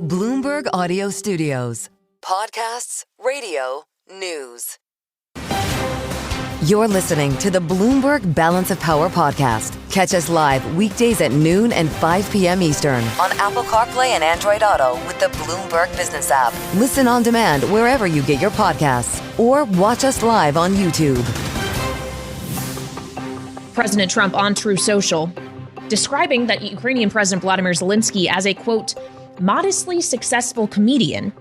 Bloomberg Audio Studios. Podcasts, radio, news. You're listening to the Bloomberg Balance of Power podcast. Catch us live weekdays at noon and 5 p.m. Eastern on Apple CarPlay and Android Auto with the Bloomberg Business app. Listen on demand wherever you get your podcasts or watch us live on YouTube. President Trump on Truth Social, describing that Ukrainian President Vladimir Zelenskiy as a, quote, modestly successful comedian,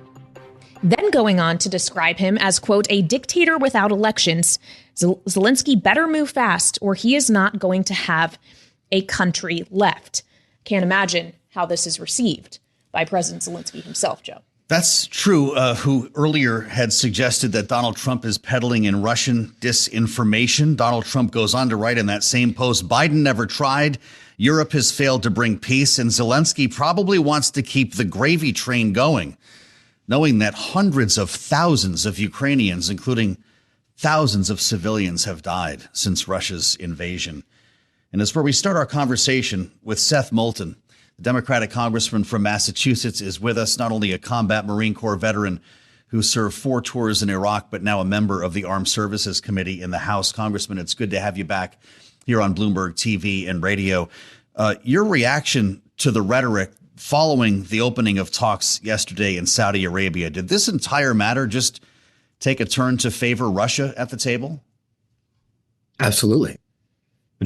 then going on to describe him as, quote, a dictator without elections. Zelenskiy better move fast or he is not going to have a country left. Can't imagine how this is received by President Zelenskiy himself, Joe. That's true, who earlier had suggested that Donald Trump is peddling in Russian disinformation. Donald Trump goes on to write in that same post, Biden never tried. Europe has failed to bring peace, and Zelensky probably wants to keep the gravy train going, knowing that hundreds of thousands of Ukrainians, including thousands of civilians, have died since Russia's invasion. And it's where we start our conversation with Seth Moulton. The Democratic congressman from Massachusetts is with us, not only a combat Marine Corps veteran who served 4 tours in Iraq, but now a member of the Armed Services Committee in the House. Congressman, it's good to have you back here on Bloomberg TV and radio. Your reaction to the rhetoric following the opening of talks yesterday in Saudi Arabia, did this entire matter just take a turn to favor Russia at the table? Absolutely.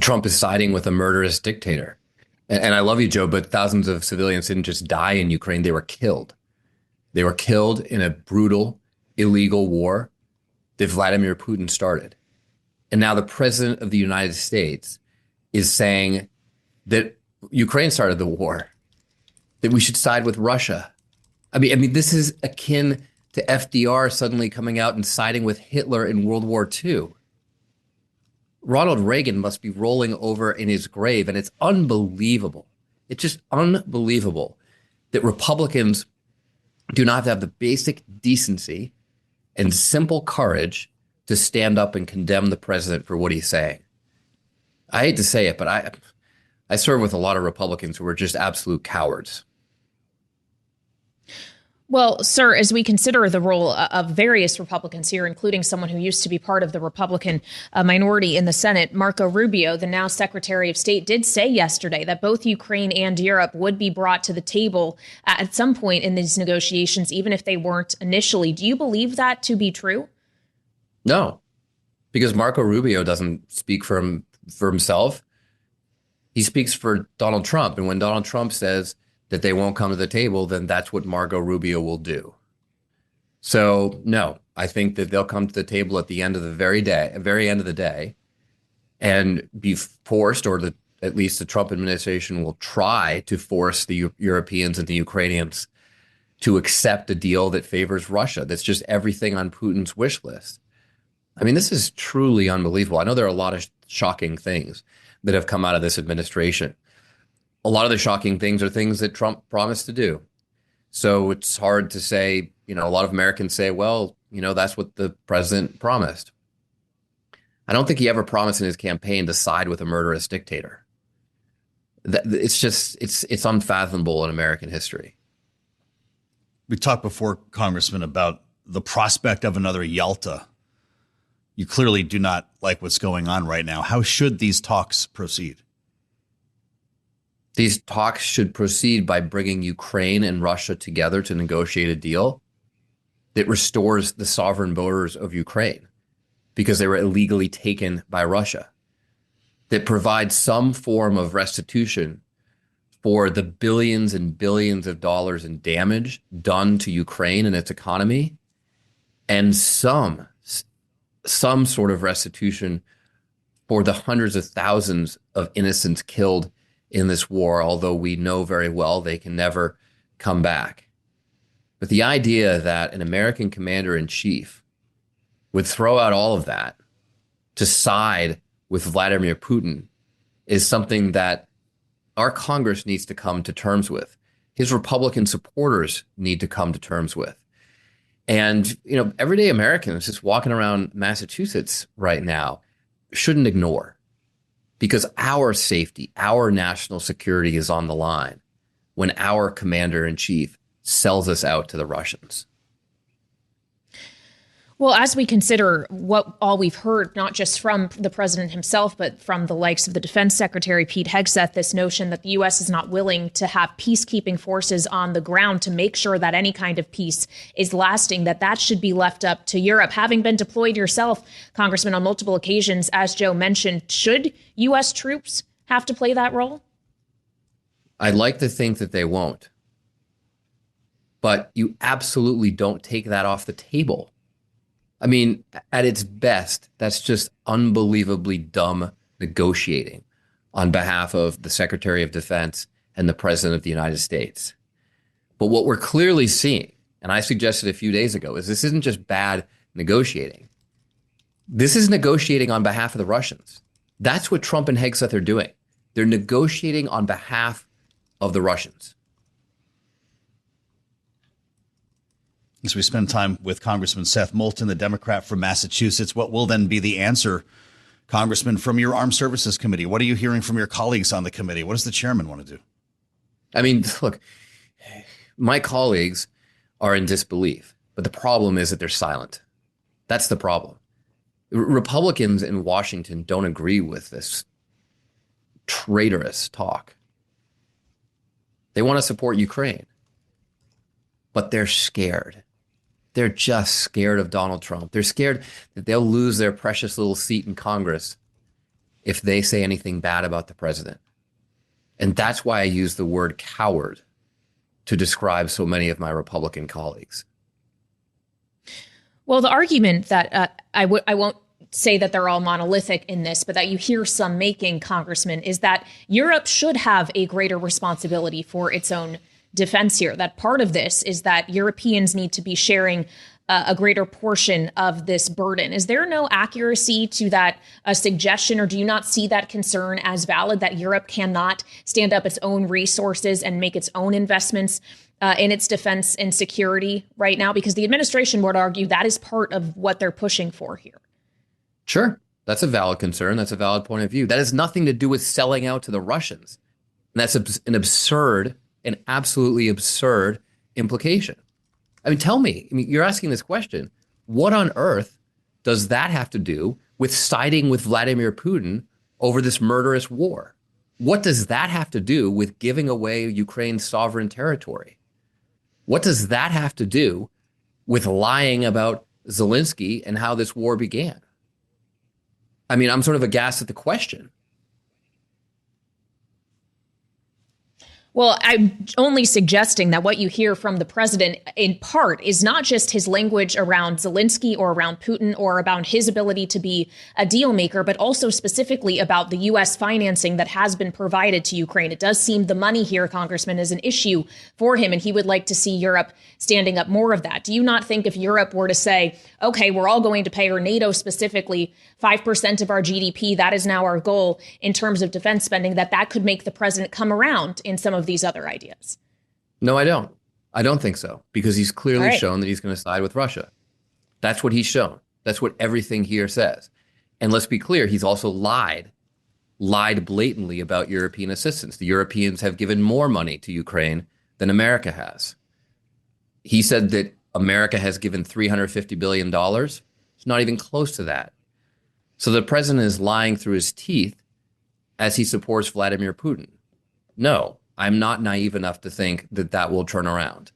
Trump is siding with a murderous dictator. And I love you, Joe, but thousands of civilians didn't just die in Ukraine. They were killed. They were killed in a brutal, illegal war that Vladimir Putin started. And now the president of the United States is saying that Ukraine started the war, that we should side with Russia. I mean, this is akin to FDR suddenly coming out and siding with Hitler in World War II. Ronald Reagan must be rolling over in his grave, and it's unbelievable. It's just unbelievable that Republicans do not have the basic decency and simple courage to stand up and condemn the president for what he's saying. I hate to say it, but I serve with a lot of Republicans who are just absolute cowards. Well, sir, as we consider the role of various Republicans here, including someone who used to be part of the Republican minority in the Senate, Marco Rubio, the now Secretary of State, did say yesterday that both Ukraine and Europe would be brought to the table at some point in these negotiations, even if they weren't initially. Do you believe that to be true? No, because Marco Rubio doesn't speak for himself. He speaks for Donald Trump. And when Donald Trump says that they won't come to the table, then that's what Marco Rubio will do. So, no, I think that they'll come to the table at the end of the very end of the day, and be forced, or at least the Trump administration will try to force the Europeans and the Ukrainians to accept a deal that favors Russia. That's just everything on Putin's wish list. I mean, this is truly unbelievable. I know there are a lot of shocking things that have come out of this administration. A lot of the shocking things are things that Trump promised to do. So it's hard to say, a lot of Americans say, well, that's what the president promised. I don't think he ever promised in his campaign to side with a murderous dictator. It's unfathomable in American history. We talked before, Congressman, about the prospect of another Yalta. You clearly do not like what's going on right now. How should these talks proceed? These talks should proceed by bringing Ukraine and Russia together to negotiate a deal that restores the sovereign borders of Ukraine because they were illegally taken by Russia, that provides some form of restitution for the billions and billions of dollars in damage done to Ukraine and its economy, and some sort of restitution for the hundreds of thousands of innocents killed in this war, although we know very well they can never come back. But the idea that an American commander-in-chief would throw out all of that to side with Vladimir Putin is something that our Congress needs to come to terms with. His Republican supporters need to come to terms with. And, everyday Americans just walking around Massachusetts right now shouldn't ignore, because our safety, our national security is on the line when our commander-in-chief sells us out to the Russians. Well, as we consider what all we've heard, not just from the president himself, but from the likes of the defense secretary, Pete Hegseth, this notion that the U.S. is not willing to have peacekeeping forces on the ground to make sure that any kind of peace is lasting, that should be left up to Europe. Having been deployed yourself, Congressman, on multiple occasions, as Joe mentioned, should U.S. troops have to play that role? I'd like to think that they won't. But you absolutely don't take that off the table. I mean, at its best, that's just unbelievably dumb negotiating on behalf of the Secretary of Defense and the President of the United States. But what we're clearly seeing, and I suggested a few days ago, is this isn't just bad negotiating. This is negotiating on behalf of the Russians. That's what Trump and Hegseth are doing. They're negotiating on behalf of the Russians. As we spend time with Congressman Seth Moulton, the Democrat from Massachusetts, what will then be the answer, Congressman, from your Armed Services Committee? What are you hearing from your colleagues on the committee? What does the chairman want to do? I mean, look, my colleagues are in disbelief, but the problem is that they're silent. That's the problem. Republicans in Washington don't agree with this traitorous talk. They want to support Ukraine, but they're scared. They're just scared of Donald Trump. They're scared that they'll lose their precious little seat in Congress if they say anything bad about the president. And that's why I use the word coward to describe so many of my Republican colleagues. Well, the argument that I won't say that they're all monolithic in this, but that you hear some making, Congressman, is that Europe should have a greater responsibility for its own defense here. That part of this is that Europeans need to be sharing a greater portion of this burden. Is there no accuracy to that suggestion, or do you not see that concern as valid, that Europe cannot stand up its own resources and make its own investments in its defense and security right now? Because the administration would argue that is part of what they're pushing for here. Sure, that's a valid concern. That's a valid point of view. That has nothing to do with selling out to the Russians. And that's an absolutely absurd implication. I mean, tell me, you're asking this question. What on earth does that have to do with siding with Vladimir Putin over this murderous war? What does that have to do with giving away Ukraine's sovereign territory? What does that have to do with lying about Zelenskiy and how this war began? I mean, I'm sort of aghast at the question. Well, I'm only suggesting that what you hear from the president, in part, is not just his language around Zelenskiy or around Putin or about his ability to be a deal maker, but also specifically about the U.S. financing that has been provided to Ukraine. It does seem the money here, Congressman, is an issue for him, and he would like to see Europe standing up more of that. Do you not think if Europe were to say, OK, we're all going to pay, or NATO specifically, 5% of our GDP, that is now our goal in terms of defense spending, that could make the president come around in some of these other ideas? No, I don't. I don't think so, because he's clearly shown that he's going to side with Russia. That's what he's shown. That's what everything here says. And let's be clear, he's also lied blatantly about European assistance. The Europeans have given more money to Ukraine than America has. He said that America has given $350 billion. It's not even close to that. So the president is lying through his teeth as he supports Vladimir Putin. No, I'm not naive enough to think that that will turn around.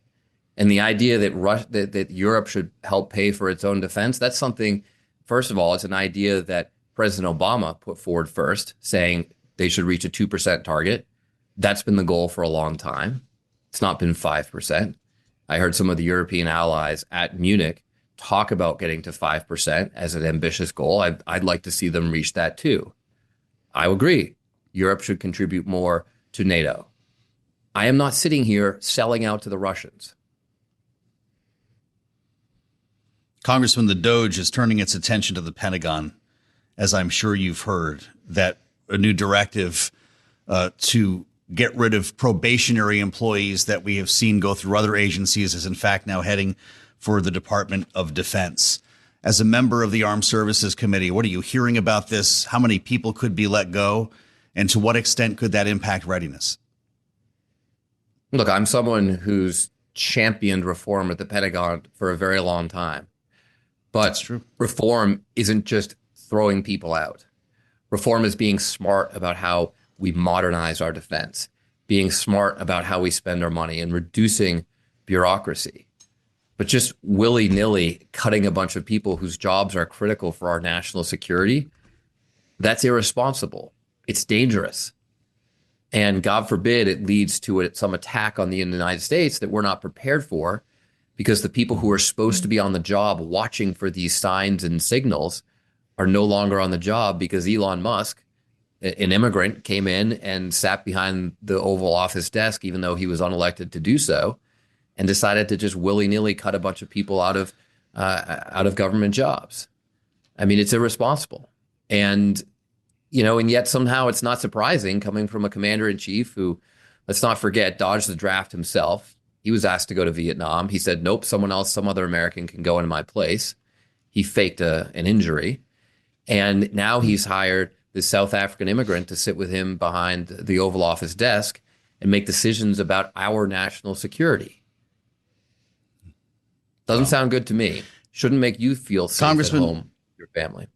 And the idea that that Europe should help pay for its own defense, that's something, first of all, it's an idea that President Obama put forward first, saying they should reach a 2% target. That's been the goal for a long time. It's not been 5%. I heard some of the European allies at Munich talk about getting to 5% as an ambitious goal. I'd like to see them reach that too. I agree. Europe should contribute more to NATO. I am not sitting here selling out to the Russians. Congressman, the DOGE is turning its attention to the Pentagon, as I'm sure you've heard, that a new directive to get rid of probationary employees that we have seen go through other agencies is in fact now heading for the Department of Defense. As a member of the Armed Services Committee, what are you hearing about this? How many people could be let go? And to what extent could that impact readiness? Look, I'm someone who's championed reform at the Pentagon for a very long time. But that's true. Reform isn't just throwing people out. Reform is being smart about how we modernize our defense, being smart about how we spend our money, and reducing bureaucracy. But just willy-nilly cutting a bunch of people whose jobs are critical for our national security, that's irresponsible. It's dangerous. And God forbid it leads to some attack on the United States that we're not prepared for, because the people who are supposed to be on the job watching for these signs and signals are no longer on the job because Elon Musk, an immigrant, came in and sat behind the Oval Office desk, even though he was unelected to do so, and decided to just willy-nilly cut a bunch of people out of government jobs. I mean, it's irresponsible. And, and yet somehow it's not surprising coming from a commander-in-chief who, let's not forget, dodged the draft himself. He was asked to go to Vietnam. He said, nope, some other American can go in my place. He faked an injury. And now he's hired this South African immigrant to sit with him behind the Oval Office desk and make decisions about our national security. Doesn't sound good to me. Shouldn't make you feel safe Congressman, at home, your family.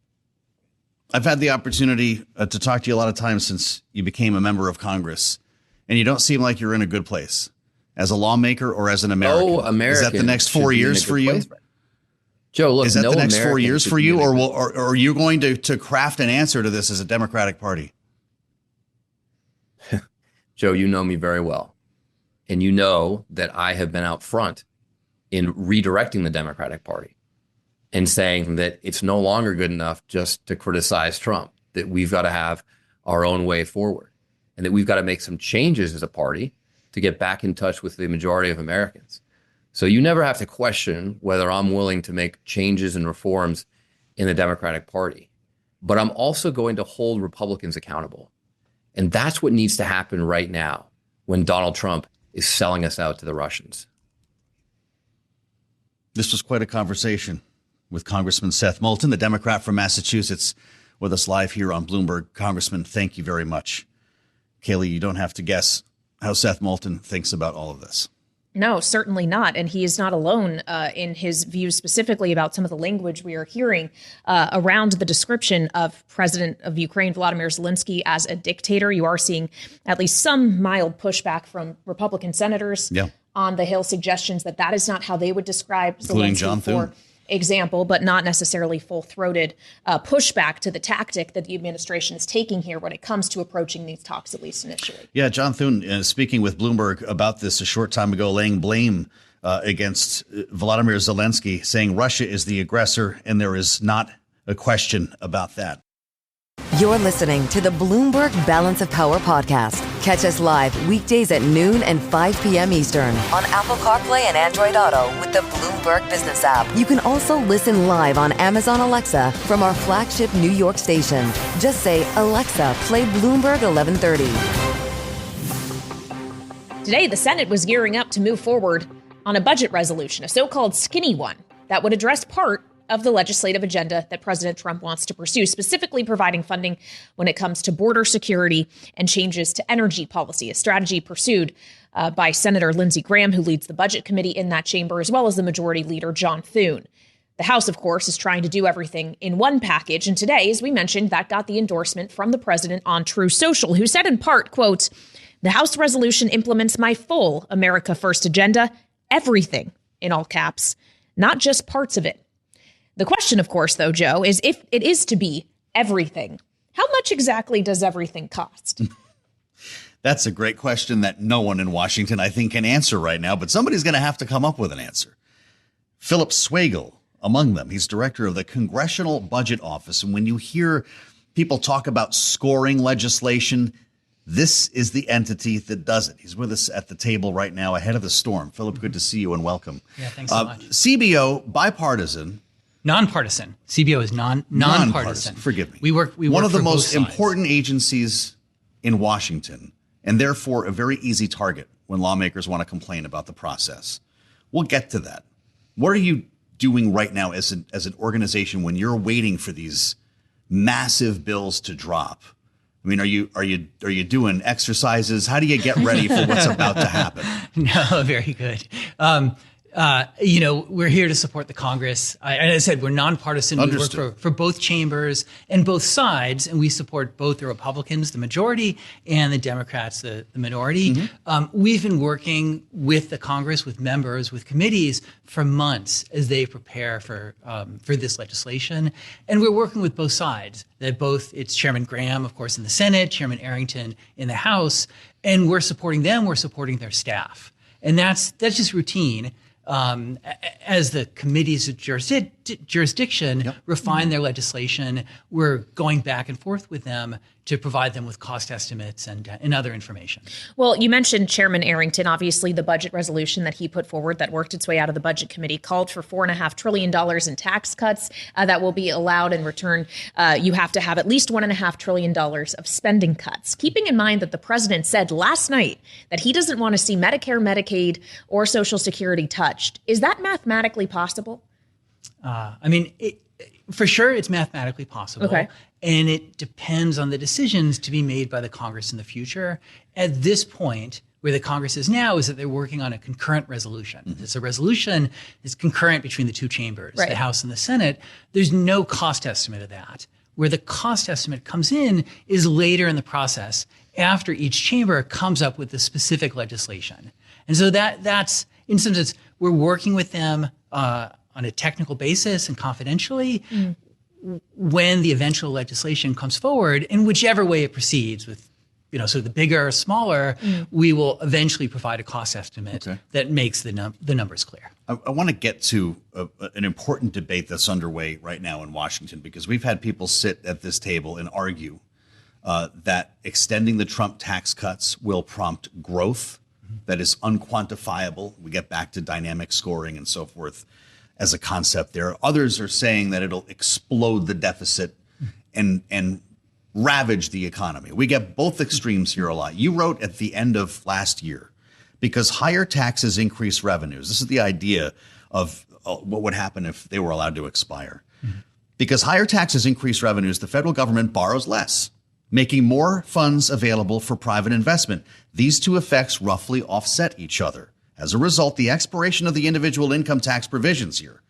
I've had the opportunity to talk to you a lot of times since you became a member of Congress, and you don't seem like you're in a good place as a lawmaker or as an American. Oh, American. Is that the next 4 years for you? Joe, look, is that no the next American 4 years for you, or or are you going to craft an answer to this as a Democratic Party? Joe, you know me very well. And you know that I have been out front in redirecting the Democratic Party and saying that it's no longer good enough just to criticize Trump, that we've got to have our own way forward, and that we've got to make some changes as a party to get back in touch with the majority of Americans. So you never have to question whether I'm willing to make changes and reforms in the Democratic Party. But I'm also going to hold Republicans accountable. And that's what needs to happen right now when Donald Trump is selling us out to the Russians. This was quite a conversation with Congressman Seth Moulton, the Democrat from Massachusetts, with us live here on Bloomberg. Congressman, thank you very much. Kailey, you don't have to guess how Seth Moulton thinks about all of this. No, certainly not. And he is not alone in his views specifically about some of the language we are hearing around the description of President of Ukraine, Volodymyr Zelenskiy, as a dictator. You are seeing at least some mild pushback from Republican senators on the Hill suggestions that is not how they would describe Zelenskyy, for example, but not necessarily full-throated pushback to the tactic that the administration is taking here when it comes to approaching these talks, at least initially. Yeah, John Thune, speaking with Bloomberg about this a short time ago, laying blame against Volodymyr Zelenskiy, saying Russia is the aggressor, and there is not a question about that. You're listening to the Bloomberg Balance of Power podcast. Catch us live weekdays at noon and 5 p.m. Eastern on Apple CarPlay and Android Auto with the Bloomberg Business app. You can also listen live on Amazon Alexa from our flagship New York station. Just say, Alexa, play Bloomberg 1130. Today, the Senate was gearing up to move forward on a budget resolution, a so-called skinny one, that would address part of the legislative agenda that President Trump wants to pursue, specifically providing funding when it comes to border security and changes to energy policy, a strategy pursued by Senator Lindsey Graham, who leads the budget committee in that chamber, as well as the majority leader, John Thune. The House, of course, is trying to do everything in one package. And today, as we mentioned, that got the endorsement from the president on Truth Social, who said in part, quote, "The House resolution implements my full America First agenda, everything, in all caps, not just parts of it." The question, of course, though, Joe, is if it is to be everything, how much exactly does everything cost? That's a great question that no one in Washington, I think, can answer right now, but somebody's going to have to come up with an answer. Phillip Swagel, among them. He's director of the Congressional Budget Office. And when you hear people talk about scoring legislation, this is the entity that does it. He's with us at the table right now ahead of the storm. Phillip, good to see you and welcome. Yeah, thanks so much. CBO, bipartisan. Nonpartisan. CBO is nonpartisan. Forgive me. We work one of the for most both sides. important agencies in Washington, and therefore a very easy target when lawmakers want to complain about the process. We'll get to that. What are you doing right now as an organization when you're waiting for these massive bills to drop? I mean, are you doing exercises? How do you get ready for what's about to happen? No, very good. We're here to support the Congress. As I said, we're nonpartisan. Understood. We work for both chambers and both sides, and we support both the Republicans, the majority, and the Democrats, the minority. We've been working with the Congress, with members, with committees for months as they prepare for this legislation, and we're working with both sides. It's Chairman Graham, of course, in the Senate, Chairman Arrington in the House, and we're supporting them. We're supporting their staff, and that's just routine. As the committees of jurisdiction refine their legislation, we're going back and forth with them to provide them with cost estimates and other information. Well, you mentioned Chairman Arrington. Obviously, the budget resolution that he put forward that worked its way out of the Budget Committee called for $4.5 trillion in tax cuts that will be allowed. In return, you have to have at least $1.5 trillion of spending cuts. Keeping in mind that the president said last night that he doesn't want to see Medicare, Medicaid, or Social Security touched. Is that mathematically possible? For sure, it's mathematically possible. Okay. And it depends on the decisions to be made by the Congress in the future. At this point, where the Congress is now is that they're working on a concurrent resolution. It's a resolution that's concurrent between the two chambers, the House and the Senate. There's no cost estimate of that. Where the cost estimate comes in is later in the process, after each chamber comes up with the specific legislation. And so that's, in some sense, we're working with them on a technical basis and confidentially when the eventual legislation comes forward, in whichever way it proceeds, with so the bigger or smaller, we will eventually provide a cost estimate that makes the numbers clear. I want to get to an important debate that's underway right now in Washington, because we've had people sit at this table and argue that extending the Trump tax cuts will prompt growth that is unquantifiable. We get back to dynamic scoring and so forth as a concept there. Others are saying that it'll explode the deficit and ravage the economy. We get both extremes here a lot. You wrote at the end of last year, because higher taxes increase revenues. This is the idea of what would happen if they were allowed to expire. Because higher taxes increase revenues, the federal government borrows less, making more funds available for private investment. These two effects roughly offset each other. As a result, the expiration of the individual income tax provisions here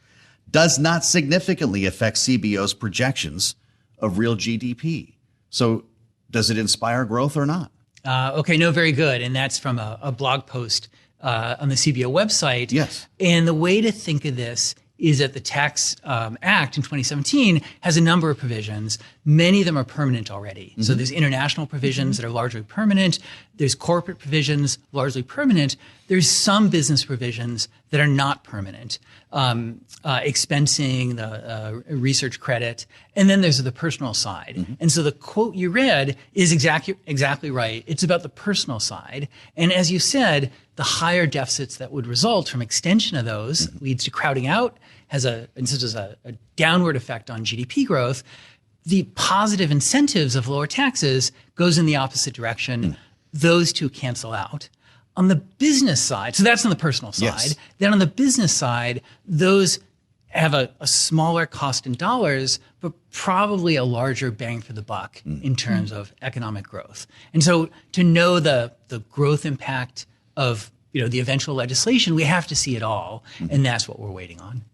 does not significantly affect CBO's projections of real GDP. So does it inspire growth or not? Very good. And that's from a blog post on the CBO website. Yes. And the way to think of this is that the Tax Act in 2017 has a number of provisions. Many of them are permanent already. So there's international provisions that are largely permanent. There's corporate provisions, largely permanent. There's some business provisions that are not permanent, expensing, the research credit, and then there's the personal side. And so the quote you read is exactly right. It's about the personal side. And as you said, the higher deficits that would result from extension of those leads to crowding out, has a downward effect on GDP growth. The positive incentives of lower taxes goes in the opposite direction. Those two cancel out. On the business side, so that's on the personal side. Yes. Then on the business side, those have a smaller cost in dollars, but probably a larger bang for the buck in terms of economic growth. And so to know the growth impact of the eventual legislation, we have to see it all, and that's what we're waiting on.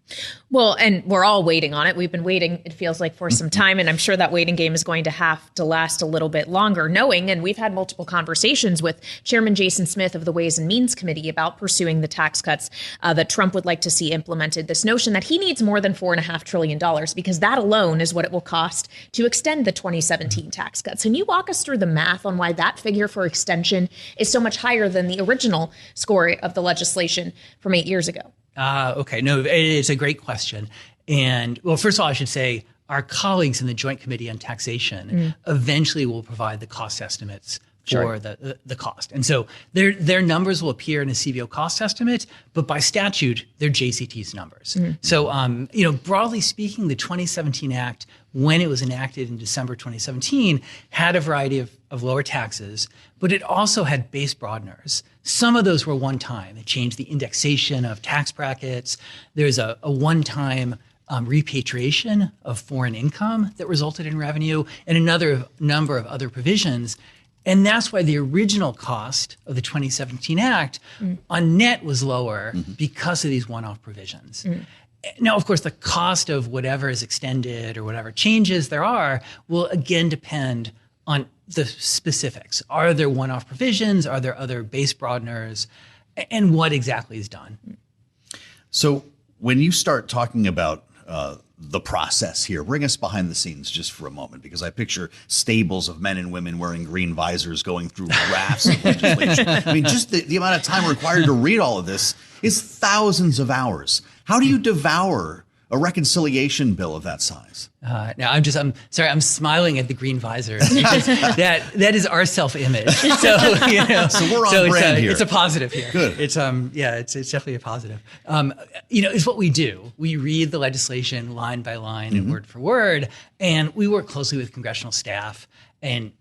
Well, and we're all waiting on it. We've been waiting, it feels like, for some time. And I'm sure that waiting game is going to have to last a little bit longer, knowing, and we've had multiple conversations with Chairman Jason Smith of the Ways and Means Committee about pursuing the tax cuts that Trump would like to see implemented. This notion that he needs more than $4.5 trillion, because that alone is what it will cost to extend the 2017 tax cuts. Can you walk us through the math on why that figure for extension is so much higher than the original score of the legislation from 8 years ago? It's a great question. And well, first of all, I should say our colleagues in the Joint Committee on Taxation eventually will provide the cost estimates for the cost. And so their numbers will appear in a CBO cost estimate, but by statute, they're JCT's numbers. So, broadly speaking, the 2017 Act, when it was enacted in December 2017, had a variety of lower taxes, but it also had base broadeners. Some of those were one-time. It changed the indexation of tax brackets. There's a one-time repatriation of foreign income that resulted in revenue, and another number of other provisions. And that's why the original cost of the 2017 Act on net was lower because of these one-off provisions. Now, of course, the cost of whatever is extended or whatever changes there are will again depend on the specifics. Are there one-off provisions? Are there other base broadeners? And what exactly is done? So when you start talking about the process here, bring us behind the scenes just for a moment, because I picture stables of men and women wearing green visors going through rafts of legislation. I mean, just the amount of time required to read all of this is thousands of hours. How do you devour a reconciliation bill of that size? Now I'm sorry, I'm smiling at the green visor. that is our self-image. So, So we're on brand here. It's a positive here. Good. It's it's definitely a positive. It's what we do. We read the legislation line by line and word for word, and we work closely with congressional staff. And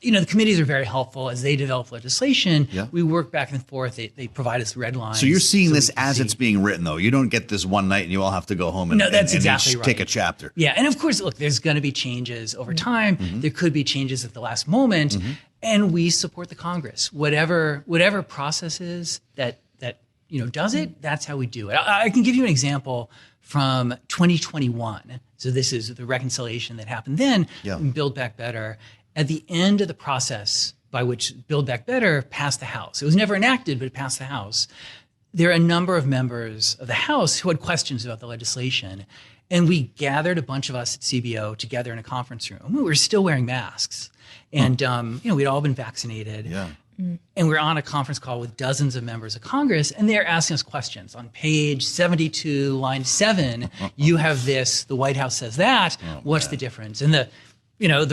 the committees are very helpful as they develop legislation. Yeah. We work back and forth. They provide us red lines. So you're seeing this as it's being written, though. You don't get this one night and you all have to go home and, that's and exactly each right. take a chapter. Yeah, and of course, look, there's going to be changes over time. There could be changes at the last moment, and we support the Congress. Whatever process is that does it, that's how we do it. I can give you an example from 2021. So this is the reconciliation that happened then in Build Back Better. At the end of the process by which Build Back Better passed the House, it was never enacted, but it passed the House. There are a number of members of the House who had questions about the legislation. And we gathered a bunch of us at CBO together in a conference room. We were still wearing masks. And, we'd all been vaccinated. Yeah. And we're on a conference call with dozens of members of Congress, and they're asking us questions. On page 72, line 7, you have this, the White House says that. What's the difference? And the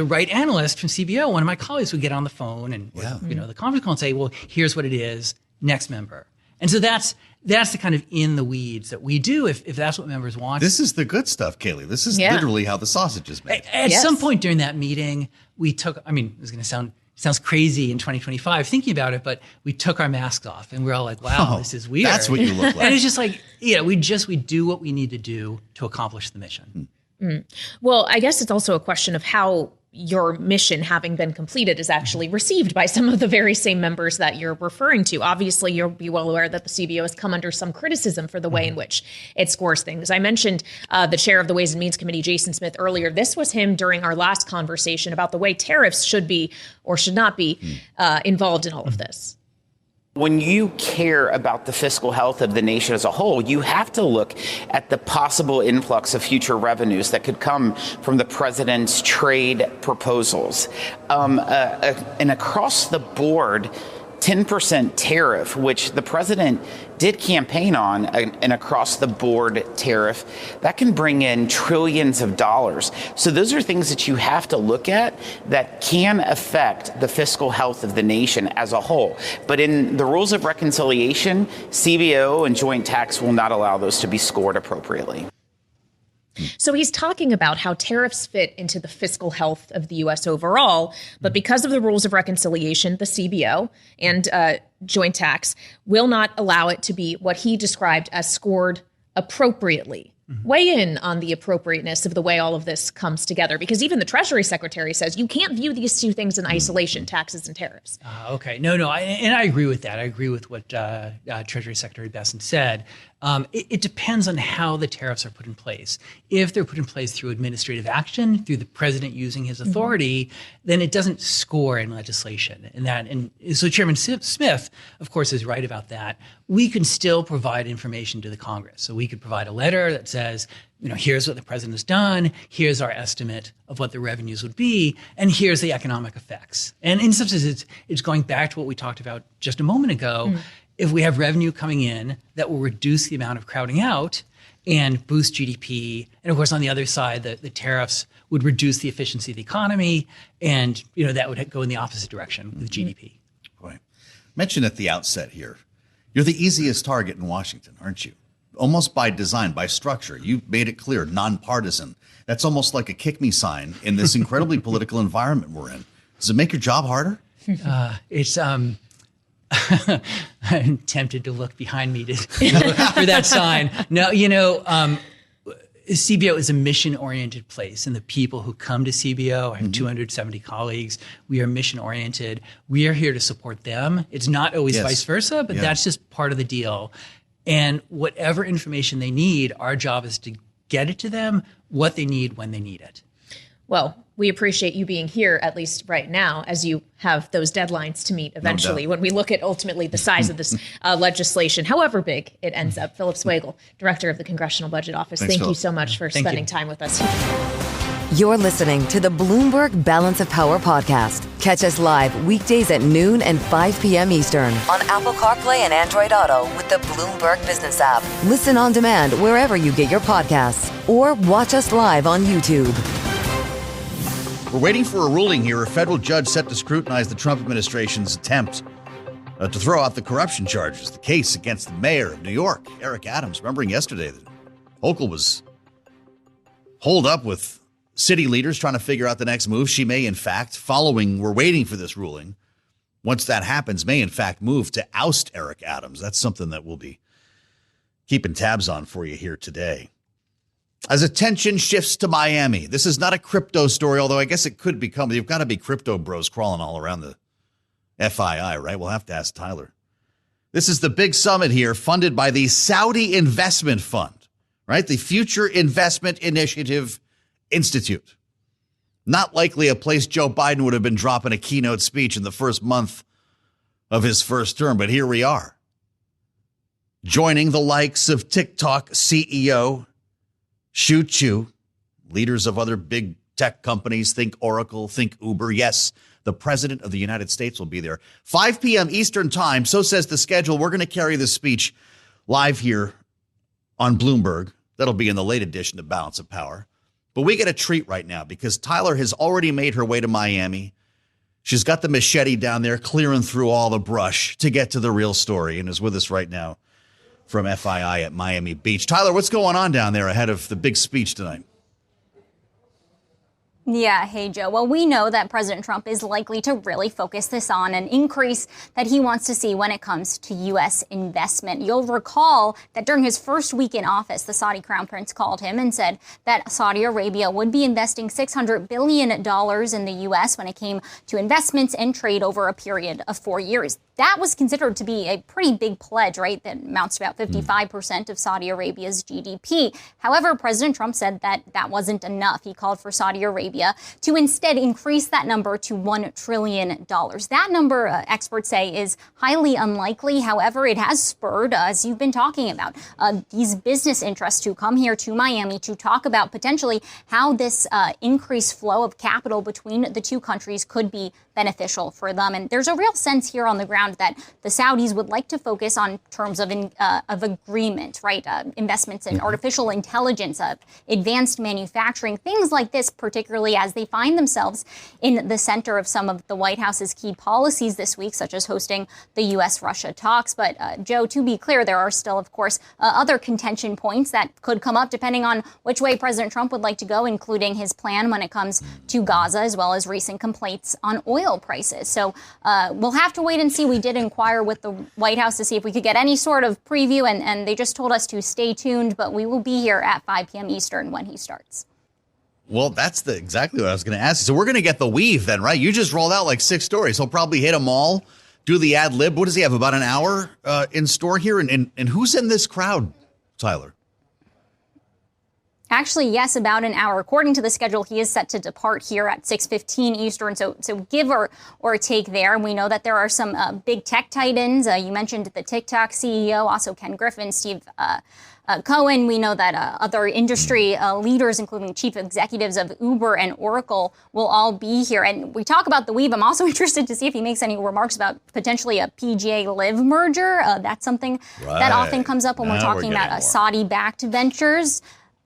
right analyst from CBO, one of my colleagues, would get on the phone and the conference call and say, well, here's what it is, next member. And so that's the kind of in the weeds that we do if that's what members want. This is the good stuff, Kailey. This is literally how the sausage is made. At some point during that meeting, we took, this is going to sounds crazy in 2025 thinking about it, but we took our masks off and we're all like, wow, this is weird. That's what you look like. And it's just like, we do what we need to do to accomplish the mission. Well, I guess it's also a question of how your mission, having been completed, is actually received by some of the very same members that you're referring to. Obviously, you'll be well aware that the CBO has come under some criticism for the way in which it scores things. I mentioned the chair of the Ways and Means Committee, Jason Smith, earlier. This was him during our last conversation about the way tariffs should be or should not be involved in all of this. When you care about the fiscal health of the nation as a whole, you have to look at the possible influx of future revenues that could come from the president's trade proposals. An across the board 10% tariff, which the president did campaign on, an across-the-board tariff, that can bring in trillions of dollars. So those are things that you have to look at that can affect the fiscal health of the nation as a whole. But in the rules of reconciliation, CBO and joint tax will not allow those to be scored appropriately. So he's talking about how tariffs fit into the fiscal health of the U.S. overall, but because of the rules of reconciliation, the CBO and joint tax will not allow it to be what he described as scored appropriately. Weigh in on the appropriateness of the way all of this comes together, because even the Treasury Secretary says you can't view these two things in isolation, taxes and tariffs. Okay. No, and I agree with that. I agree with what Treasury Secretary Bessent said. It depends on how the tariffs are put in place. If they're put in place through administrative action, through the president using his authority, then it doesn't score in legislation. And so Chairman Smith, of course, is right about that. We can still provide information to the Congress. So we could provide a letter that says, here's what the president has done, here's our estimate of what the revenues would be, and here's the economic effects. And in some sense, it's going back to what we talked about just a moment ago. If we have revenue coming in that will reduce the amount of crowding out and boost GDP, and of course on the other side, the tariffs would reduce the efficiency of the economy, and that would go in the opposite direction with GDP. Right. Mentioned at the outset here, you're the easiest target in Washington, aren't you? Almost by design, by structure. You made it clear, nonpartisan. That's almost like a kick me sign in this incredibly political environment we're in. Does it make your job harder? I'm tempted to look behind me for that sign. No, CBO is a mission-oriented place, and the people who come to CBO, I have 270 colleagues, we are mission-oriented. We are here to support them. It's not always vice versa, but that's just part of the deal. And whatever information they need, our job is to get it to them, what they need, when they need it. Well, we appreciate you being here, at least right now, as you have those deadlines to meet eventually when we look at ultimately the size of this legislation, however big it ends up. Phillip Swagel, Director of the Congressional Budget Office. Thank you so much for spending time with us. You're listening to the Bloomberg Balance of Power podcast. Catch us live weekdays at noon and 5 p.m. Eastern on Apple CarPlay and Android Auto with the Bloomberg Business app. Listen on demand wherever you get your podcasts or watch us live on YouTube. We're waiting for a ruling here. A federal judge set to scrutinize the Trump administration's attempt to throw out the corruption charges, the case against the mayor of New York, Eric Adams. Remembering yesterday that Hochul was holed up with city leaders trying to figure out the next move. She may, in fact, we're waiting for this ruling. Once that happens, may, in fact, move to oust Eric Adams. That's something that we'll be keeping tabs on for you here today. As attention shifts to Miami, this is not a crypto story, although I guess it could become. You've got to be crypto bros crawling all around the FII, right? We'll have to ask Tyler. This is the big summit here funded by the Saudi Investment Fund, right? The Future Investment Initiative Institute. Not likely a place Joe Biden would have been dropping a keynote speech in the first month of his first term, but here we are. Joining the likes of TikTok CEO Shu Chu, leaders of other big tech companies, think Oracle, think Uber. Yes, the president of the United States will be there. 5 p.m. Eastern time, so says the schedule. We're going to carry this speech live here on Bloomberg. That'll be in the late edition of Balance of Power. But we get a treat right now because Tyler has already made her way to Miami. She's got the machete down there clearing through all the brush to get to the real story and is with us right now from FII at Miami Beach. Tyler, what's going on down there ahead of the big speech tonight? Yeah, hey, Joe. Well, we know that President Trump is likely to really focus this on an increase that he wants to see when it comes to U.S. investment. You'll recall that during his first week in office, the Saudi crown prince called him and said that Saudi Arabia would be investing $600 billion in the U.S. when it came to investments and trade over a period of 4 years. That was considered to be a pretty big pledge, right? That amounts to about 55% of Saudi Arabia's GDP. However, President Trump said that that wasn't enough. He called for Saudi Arabia to instead increase that number to $1 trillion. That number, experts say, is highly unlikely. However, it has spurred, as you've been talking about, these business interests to come here to Miami to talk about potentially how this increased flow of capital between the two countries could be beneficial for them. And there's a real sense here on the ground that the Saudis would like to focus on terms of agreement, right? Investments in artificial intelligence, advanced manufacturing, things like this, particularly as they find themselves in the center of some of the White House's key policies this week, such as hosting the U.S.-Russia talks. But, Joe, to be clear, there are still, of course, other contention points that could come up depending on which way President Trump would like to go, including his plan when it comes to Gaza, as well as recent complaints on oil prices. So we'll have to wait and see. We did inquire with the White House to see if we could get any sort of preview, and they just told us to stay tuned, but we will be here at 5 p.m. Eastern when he starts. Well, that's exactly what I was going to ask you. So we're going to get the weave then, right? You just rolled out like 6 stories. He'll probably hit them all, do the ad lib. What does he have, about an hour in store here? And who's in this crowd, Tyler? Actually, yes, about an hour. According to the schedule, he is set to depart here at 6:15 Eastern. So give or take there. We know that there are some big tech titans. You mentioned the TikTok CEO, also Ken Griffin, Steve Cohen. We know that other industry leaders, including chief executives of Uber and Oracle, will all be here. And we talk about the weave. I'm also interested to see if he makes any remarks about potentially a PGA Live merger. That's something that often comes up when we're talking about Saudi-backed ventures.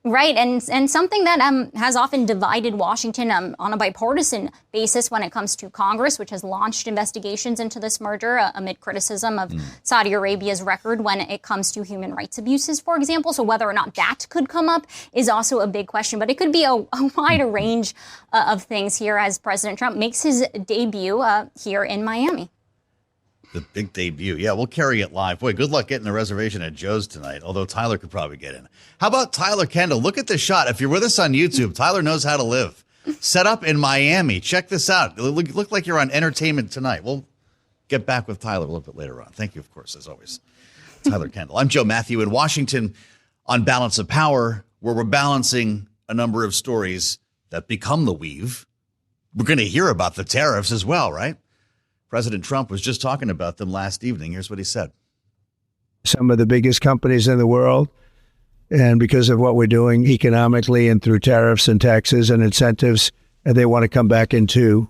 Right, and something that has often divided Washington on a bipartisan basis when it comes to Congress, which has launched investigations into this merger amid criticism of Saudi Arabia's record when it comes to human rights abuses, for example. So whether or not that could come up is also a big question. But it could be a wide range of things here as President Trump makes his debut here in Miami. The big debut. Yeah, we'll carry it live. Boy, good luck getting a reservation at Joe's tonight, although Tyler could probably get in. How about Tyler Kendall? Look at this shot. If you're with us on YouTube, Tyler knows how to live. Set up in Miami. Check this out. Look like you're on Entertainment Tonight. We'll get back with Tyler a little bit later on. Thank you, of course, as always. Tyler Kendall. I'm Joe Mathieu in Washington on Balance of Power, where we're balancing a number of stories that become the weave. We're going to hear about the tariffs as well, right? President Trump was just talking about them last evening. Here's what he said. Some of the biggest companies in the world, and because of what we're doing economically and through tariffs and taxes and incentives, they want to come back into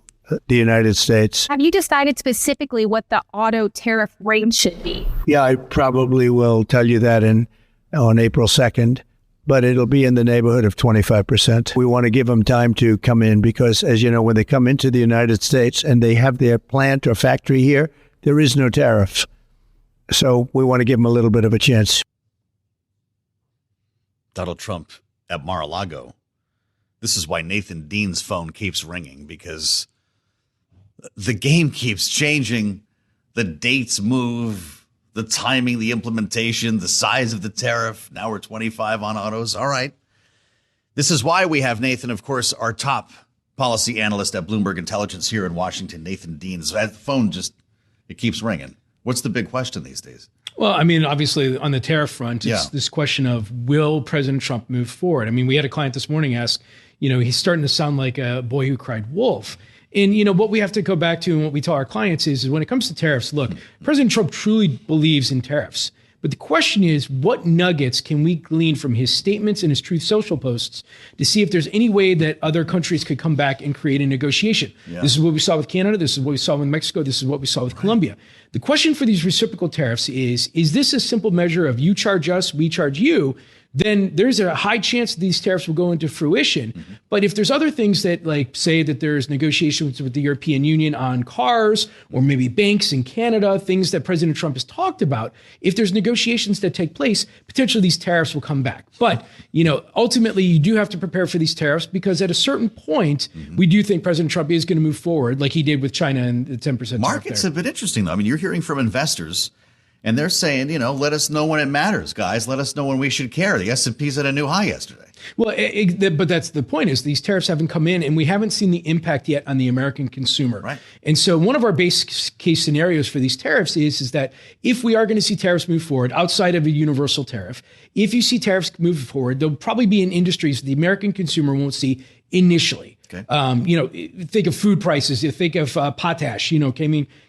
the United States. Have you decided specifically what the auto tariff rate should be? Yeah, I probably will tell you that on April 2nd, but it'll be in the neighborhood of 25%. We want to give them time to come in because, as you know, when they come into the United States and they have their plant or factory here, there is no tariffs. So we want to give them a little bit of a chance. Donald Trump at Mar-a-Lago. This is why Nathan Dean's phone keeps ringing, because the game keeps changing. The dates move, the timing, the implementation, the size of the tariff. Now we're 25 on autos. All right. This is why we have Nathan, of course, our top policy analyst at Bloomberg Intelligence here in Washington, Nathan Dean. That phone it keeps ringing. What's the big question these days? Well, I mean, obviously on the tariff front, it's this question of, will President Trump move forward? I mean, we had a client this morning ask, he's starting to sound like a boy who cried wolf. And, what we have to go back to and what we tell our clients is when it comes to tariffs, look, President Trump truly believes in tariffs. But the question is, what nuggets can we glean from his statements and his Truth Social posts to see if there's any way that other countries could come back and create a negotiation? Yeah. This is what we saw with Canada. This is what we saw with Mexico. This is what we saw with Colombia. The question for these reciprocal tariffs is this a simple measure of you charge us, we charge you? Then there's a high chance that these tariffs will go into fruition. Mm-hmm. But if there's other things that, like, say that there's negotiations with the European Union on cars, or maybe banks in Canada, things that President Trump has talked about, if there's negotiations that take place, potentially these tariffs will come back. But, ultimately you do have to prepare for these tariffs, because at a certain point, we do think President Trump is going to move forward like he did with China and the 10% Markets have been interesting, though. I mean, you're hearing from investors, and they're saying, let us know when it matters, guys. Let us know when we should care. The S&P's at a new high yesterday. Well, but that's the point, is these tariffs haven't come in and we haven't seen the impact yet on the American consumer. Right. And so one of our base case scenarios for these tariffs is that if we are going to see tariffs move forward outside of a universal tariff, if you see tariffs move forward, they'll probably be in industries the American consumer won't see initially. Okay. Think of food prices. You think of potash.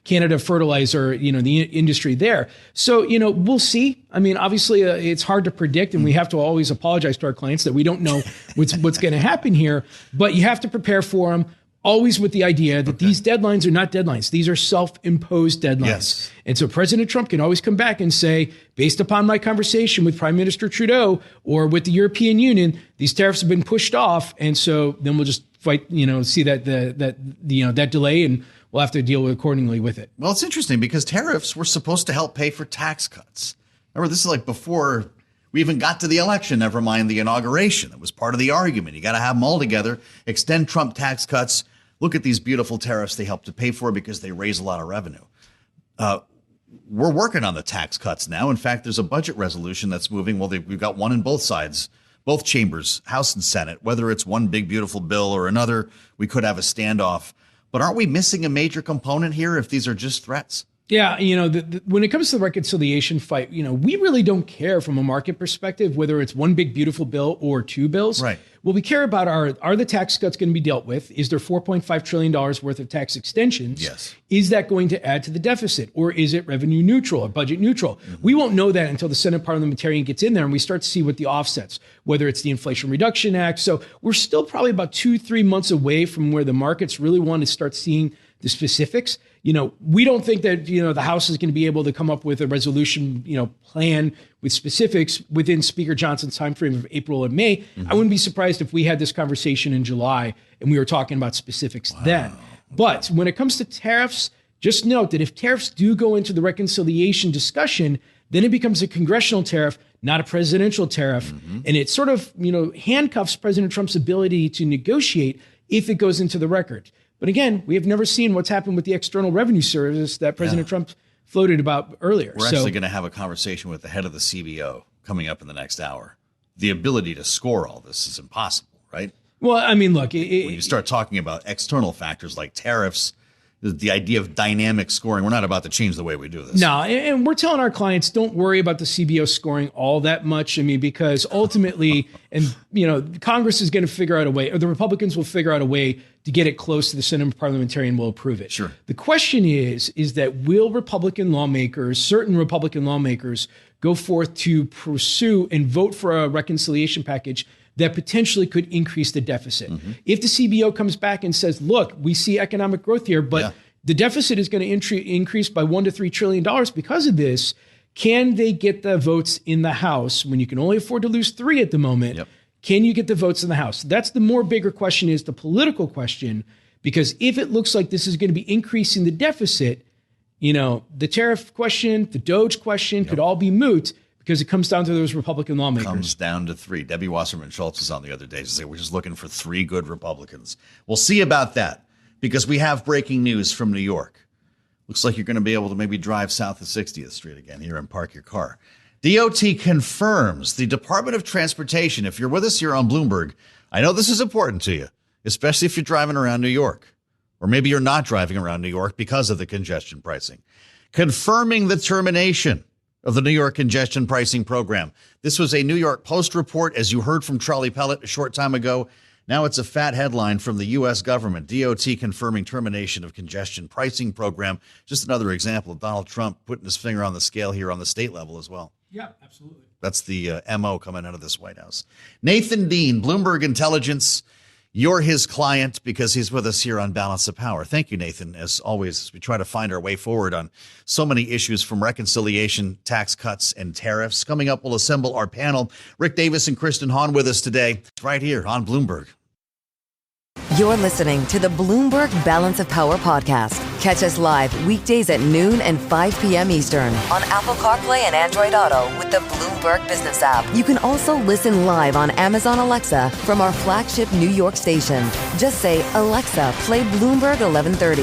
Canada fertilizer. The industry there. So we'll see. I mean, obviously, it's hard to predict, and we have to always apologize to our clients that we don't know what's going to happen here. But you have to prepare for them. Always with the idea that these deadlines are not deadlines. These are self-imposed deadlines. Yes. And so President Trump can always come back and say, based upon my conversation with Prime Minister Trudeau or with the European Union, these tariffs have been pushed off. And so then we'll just fight, see that delay, and we'll have to deal accordingly with it. Well, it's interesting because tariffs were supposed to help pay for tax cuts. Remember, this is like before we even got to the election, never mind the inauguration. It was part of the argument. You got to have them all together, extend Trump tax cuts. Look at these beautiful tariffs they help to pay for because they raise a lot of revenue. We're working on the tax cuts now. In fact, there's a budget resolution that's moving. Well, we've got one in both sides, both chambers, House and Senate. Whether it's one big, beautiful bill or another, we could have a standoff. But aren't we missing a major component here if these are just threats? Yeah, when it comes to the reconciliation fight, we really don't care from a market perspective whether it's one big, beautiful bill or two bills. Right. What we care about are the tax cuts going to be dealt with? Is there $4.5 trillion worth of tax extensions? Yes. Is that going to add to the deficit, or is it revenue neutral or budget neutral? Mm-hmm. We won't know that until the Senate parliamentarian gets in there and we start to see what the offsets, whether it's the Inflation Reduction Act. So we're still probably about 2-3 months away from where the markets really want to start seeing the specifics. We don't think that, the House is going to be able to come up with a resolution, plan with specifics within Speaker Johnson's timeframe of April and May. Mm-hmm. I wouldn't be surprised if we had this conversation in July and we were talking about specifics then. But when it comes to tariffs, just note that if tariffs do go into the reconciliation discussion, then it becomes a congressional tariff, not a presidential tariff. Mm-hmm. And it sort of, handcuffs President Trump's ability to negotiate if it goes into the record. But again, we have never seen what's happened with the External Revenue Service that President Trump floated about earlier. We're actually going to have a conversation with the head of the CBO coming up in the next hour. The ability to score all this is impossible, right? Well, I mean, look, when you start talking about external factors like tariffs, the idea of dynamic scoring, we're not about to change the way we do this. No, and we're telling our clients, don't worry about the CBO scoring all that much. I mean, because ultimately, and Congress is going to figure out a way, or the Republicans will figure out a way to get it close to the Senate parliamentarian will approve it. Sure. The question is that will certain Republican lawmakers, go forth to pursue and vote for a reconciliation package that potentially could increase the deficit? Mm-hmm. If the CBO comes back and says, look, we see economic growth here, but the deficit is going to increase by $1 to $3 trillion because of this, can they get the votes in the House when you can only afford to lose 3 at the moment? Yep. Can you get the votes in the House? That's the more bigger question, is the political question, because if it looks like this is going to be increasing the deficit, the tariff question, the DOGE question could all be moot, because it comes down to those Republican lawmakers. Comes down to 3. Debbie Wasserman Schultz was on the other day to say we're just looking for 3 good Republicans. We'll see about that, because we have breaking news from New York. Looks like you're going to be able to maybe drive south of 60th Street again here and park your car. DOT confirms the Department of Transportation. If you're with us here on Bloomberg, I know this is important to you, especially if you're driving around New York, or maybe you're not driving around New York because of the congestion pricing. Confirming the termination of the New York congestion pricing program. This was a New York Post report, as you heard from Charlie Pellet a short time ago. Now it's a fat headline from the U.S. government. DOT confirming termination of congestion pricing program. Just another example of Donald Trump putting his finger on the scale here on the state level as well. Yeah, absolutely. That's the MO coming out of this White House. Nathan Dean, Bloomberg Intelligence. You're his client because he's with us here on Balance of Power. Thank you, Nathan. As always, we try to find our way forward on so many issues, from reconciliation, tax cuts, and tariffs. Coming up, we'll assemble our panel. Rick Davis and Kristen Hawn with us today, right here on Bloomberg. You're listening to the Bloomberg Balance of Power podcast. Catch us live weekdays at noon and 5 p.m. Eastern on Apple CarPlay and Android Auto with the Bloomberg Business app. You can also listen live on Amazon Alexa from our flagship New York station. Just say, Alexa, play Bloomberg 1130.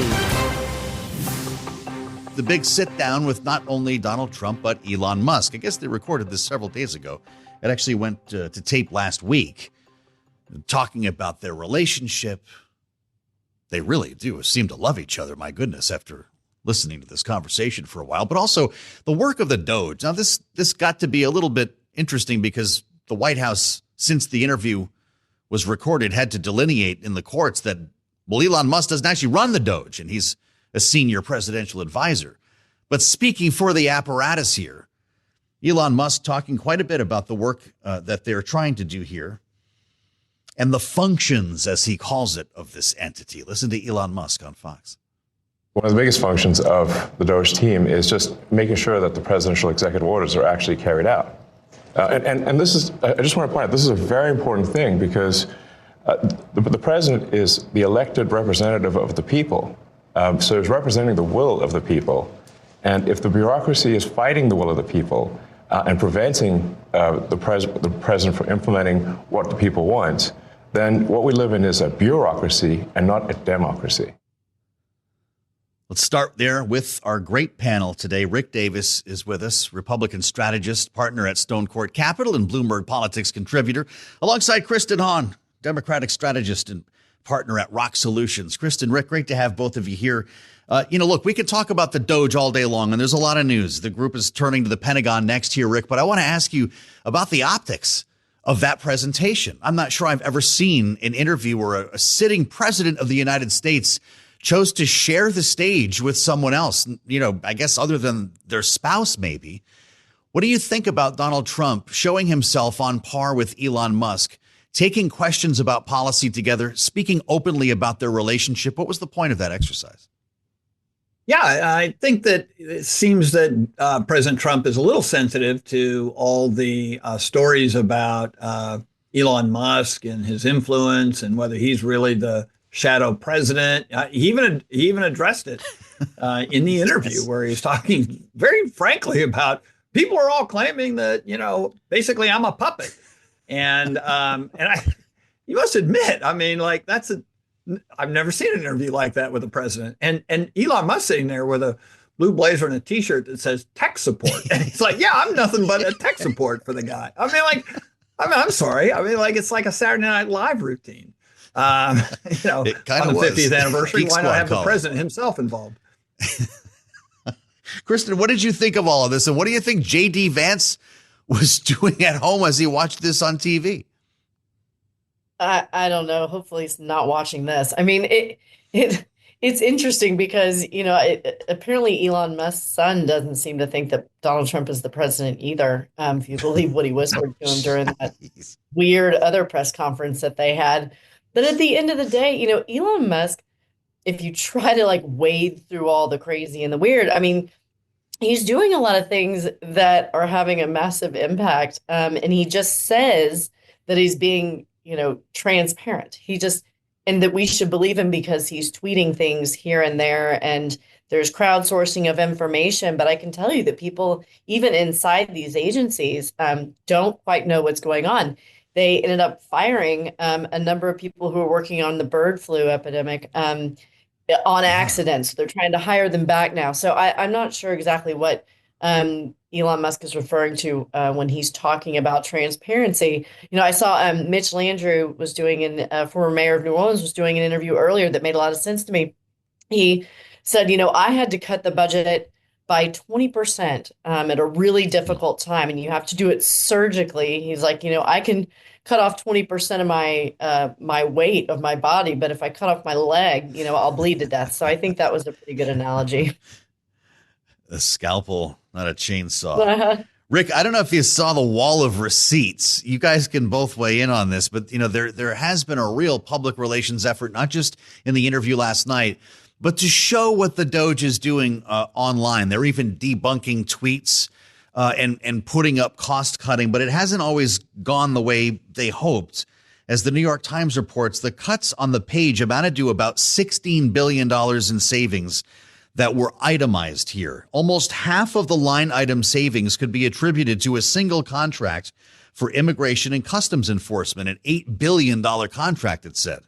The big sit down with not only Donald Trump, but Elon Musk. I guess they recorded this several days ago. It actually went to tape last week, talking about their relationship. They really do seem to love each other, my goodness, after listening to this conversation for a while. But also the work of the DOGE. Now, this got to be a little bit interesting, because the White House, since the interview was recorded, had to delineate in the courts that, well, Elon Musk doesn't actually run the DOGE, and he's a senior presidential advisor. But speaking for the apparatus here, Elon Musk talking quite a bit about the work that they're trying to do here, and the functions, as he calls it, of this entity. Listen to Elon Musk on Fox. One of the biggest functions of the DOGE team is just making sure that the presidential executive orders are actually carried out. And this is, I just want to point out, this is a very important thing, because the president is the elected representative of the people. So he's representing the will of the people. And if the bureaucracy is fighting the will of the people and preventing the president from implementing what the people want, then what we live in is a bureaucracy and not a democracy. Let's start there with our great panel today. Rick Davis is with us, Republican strategist, partner at Stonecourt Capital and Bloomberg Politics contributor, alongside Kristen Hawn, Democratic strategist and partner at ROKK Solutions. Kristen, Rick, great to have both of you here. Look, we could talk about the DOGE all day long, and there's a lot of news. The group is turning to the Pentagon next here, Rick, but I want to ask you about the optics of that presentation. I'm not sure I've ever seen an interview where a sitting president of the United States chose to share the stage with someone else, I guess other than their spouse, maybe. What do you think about Donald Trump showing himself on par with Elon Musk, taking questions about policy together, speaking openly about their relationship? What was the point of that exercise? Yeah, I think that it seems that President Trump is a little sensitive to all the stories about Elon Musk and his influence and whether he's really the shadow president. He even addressed it in the interview, where he's talking very frankly about, people are all claiming that, basically I'm a puppet. And you must admit, I've never seen an interview like that with a president. And Elon Musk sitting there with a blue blazer and a T-shirt that says tech support. And he's like, yeah, I'm nothing but a tech support for the guy. I'm sorry. It's like a Saturday Night Live routine. On the 50th anniversary, why not have the president himself involved? Kristen, what did you think of all of this? And what do you think J.D. Vance was doing at home as he watched this on TV? I don't know. Hopefully he's not watching this. I mean, it's interesting because, apparently Elon Musk's son doesn't seem to think that Donald Trump is the president either, if you believe what he whispered to him during that weird other press conference that they had. But at the end of the day, Elon Musk, if you try to wade through all the crazy and the weird, I mean, he's doing a lot of things that are having a massive impact. And he just says that he's being, transparent. And that we should believe him because he's tweeting things here and there, and there's crowdsourcing of information. But I can tell you that people, even inside these agencies, don't quite know what's going on. They ended up firing a number of people who were working on the bird flu epidemic on accident. So they're trying to hire them back now. So I'm not sure exactly what Elon Musk is referring to when he's talking about transparency. I saw Mitch Landrieu was doing former mayor of New Orleans was doing an interview earlier that made a lot of sense to me. He said, I had to cut the budget by 20% at a really difficult time, and you have to do it surgically. He's like, I can cut off 20% of my weight of my body, but if I cut off my leg, I'll bleed to death. So I think that was a pretty good analogy. A scalpel, not a chainsaw. Rick, I don't know if you saw the wall of receipts. You guys can both weigh in on this, but there has been a real public relations effort, not just in the interview last night, but to show what the DOGE is doing online. They're even debunking tweets and putting up cost cutting, but it hasn't always gone the way they hoped. As the New York Times reports, the cuts on the page amounted to about $16 billion in savings that were itemized here. Almost half of the line item savings could be attributed to a single contract for immigration and customs enforcement, an $8 billion contract, it said.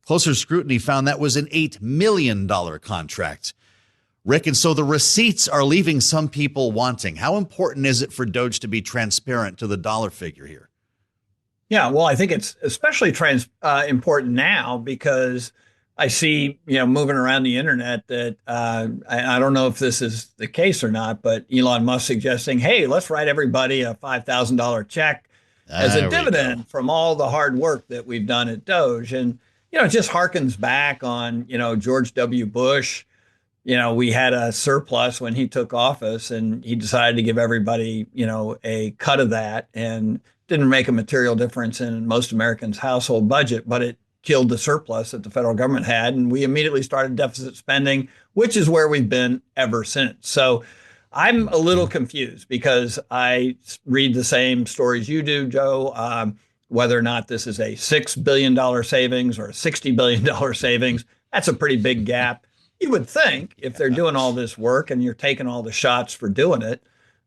Closer scrutiny found that was an $8 million contract. Rick, and so the receipts are leaving some people wanting. How important is it for DOGE to be transparent to the dollar figure here? Yeah, well, I think it's especially important now because I see, moving around the internet that I don't know if this is the case or not, but Elon Musk suggesting, hey, let's write everybody a $5,000 check as a dividend from all the hard work that we've done at DOGE. And, it just harkens back on, George W. Bush. We had a surplus when he took office and he decided to give everybody, a cut of that, and didn't make a material difference in most Americans' household budget, but it killed the surplus that the federal government had. And we immediately started deficit spending, which is where we've been ever since. So I'm a little confused because I read the same stories you do, Joe, whether or not this is a $6 billion savings or a $60 billion savings. That's a pretty big gap. You would think if they're doing all this work and you're taking all the shots for doing it,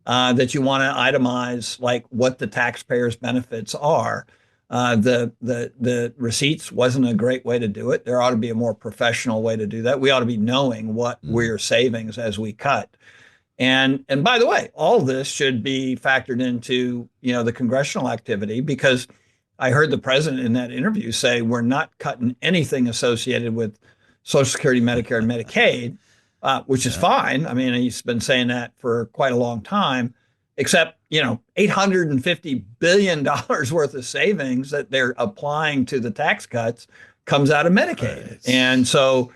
that you want to itemize what the taxpayers' benefits are. The receipts wasn't a great way to do it. There ought to be a more professional way to do that. We ought to be knowing what we're savings as we cut. And by the way, all this should be factored into, the congressional activity, because I heard the president in that interview say we're not cutting anything associated with Social Security, Medicare, and Medicaid, which is fine. I mean, he's been saying that for quite a long time. Except, $850 billion worth of savings that they're applying to the tax cuts comes out of Medicaid. Right. And so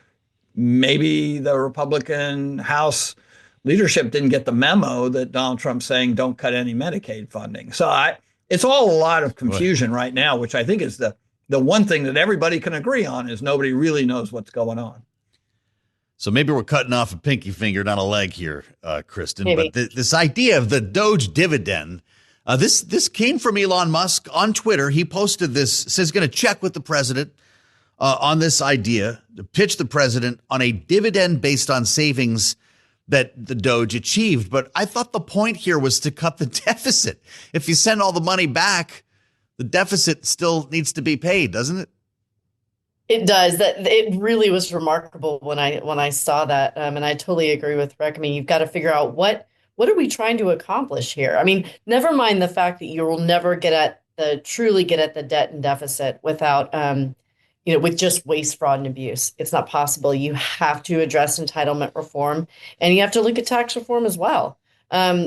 maybe the Republican House leadership didn't get the memo that Donald Trump's saying don't cut any Medicaid funding. So it's all a lot of confusion right now, which I think is the one thing that everybody can agree on is nobody really knows what's going on. So maybe we're cutting off a pinky finger, not a leg here, Kristen. Maybe. But this idea of the DOGE dividend, this came from Elon Musk on Twitter. He posted this, says he's going to check with the president on this idea, to pitch the president on a dividend based on savings that the DOGE achieved. But I thought the point here was to cut the deficit. If you send all the money back, the deficit still needs to be paid, doesn't it? It does. That it really was remarkable when I saw that, and I totally agree with ROKK. I mean, you've got to figure out what are we trying to accomplish here. I mean, never mind the fact that you will never truly get at the debt and deficit without, with just waste, fraud, and abuse. It's not possible. You have to address entitlement reform, and you have to look at tax reform as well.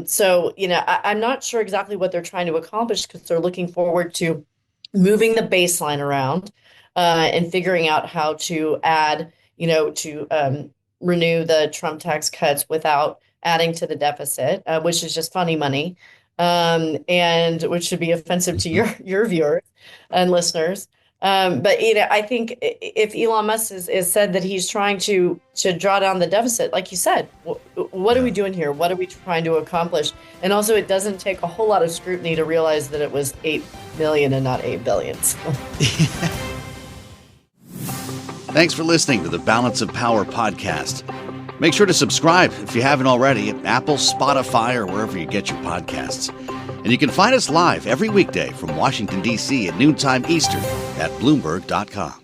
So, I'm not sure exactly what they're trying to accomplish because they're looking forward to moving the baseline around. And figuring out how to add, to renew the Trump tax cuts without adding to the deficit, which is just funny money, and which should be offensive to your viewers and listeners. But I think if Elon Musk is said that he's trying to draw down the deficit, like you said, what are we doing here? What are we trying to accomplish? And also, it doesn't take a whole lot of scrutiny to realize that it was 8 million and not 8 billion. So. Thanks for listening to the Balance of Power podcast. Make sure to subscribe if you haven't already at Apple, Spotify, or wherever you get your podcasts. And you can find us live every weekday from Washington, D.C. at noontime Eastern at Bloomberg.com.